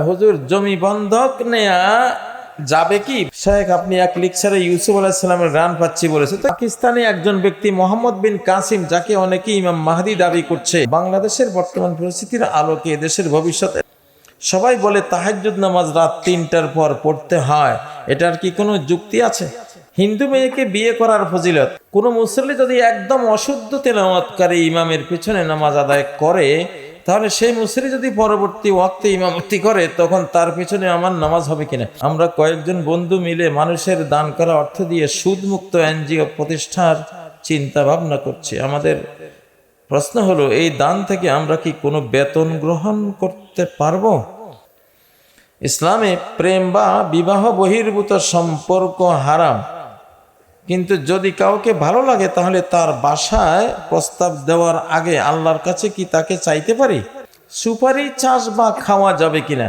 হুজুর জমি বন্ধক নেয়া যাবে কি? শেখ আপনি এক লেকচারে ইউসুফ আলাইহিস সালামের গান পাচ্ছি বলেছে। তো পাকিস্তানে একজন ব্যক্তি মোহাম্মদ বিন কাসিম, যাকে অনেকে ইমাম মাহদি দাবি করছে, বাংলাদেশের বর্তমান পরিস্থিতির আলোকে দেশের ভবিষ্যৎ, সবাই বলে তাহাজ্জুদ নামাজ রাত ৩টার পর পড়তে হয়, এটার কি কোনো যুক্তি আছে? হিন্দু মেয়েকে বিয়ে করার ফজিলত, কোনো মুসল্লি যদি একদম অশুদ্ধ তেলাওয়াতকারী ইমামের পিছনে নামাজ আদায় করে, তাহলে সেই মুসল্লি যদি পরবর্তী ওয়াক্তে ইমামতি করে, তখন তার পিছনে আমার নামাজ হবে কিনা? আমরা কয়েকজন বন্ধু মিলে মানুষের দান করা অর্থ দিয়ে সুদমুক্ত এনজিও প্রতিষ্ঠার চিন্তা ভাবনা করছি। আমাদের প্রশ্ন হলো, এই দান থেকে আমরা কি কোনো বেতন গ্রহণ করতে পারবো? ইসলামে প্রেম বা বিবাহ বহির্ভূত সম্পর্ক হারাম, কিন্তু যদি কাউকে ভালো লাগে তাহলে তার বাসায় প্রস্তাব দেওয়ার আগে আল্লাহর কাছে কি তাকে চাইতে পারি? সুপারি চাষ বা খাওয়া যাবে কিনা?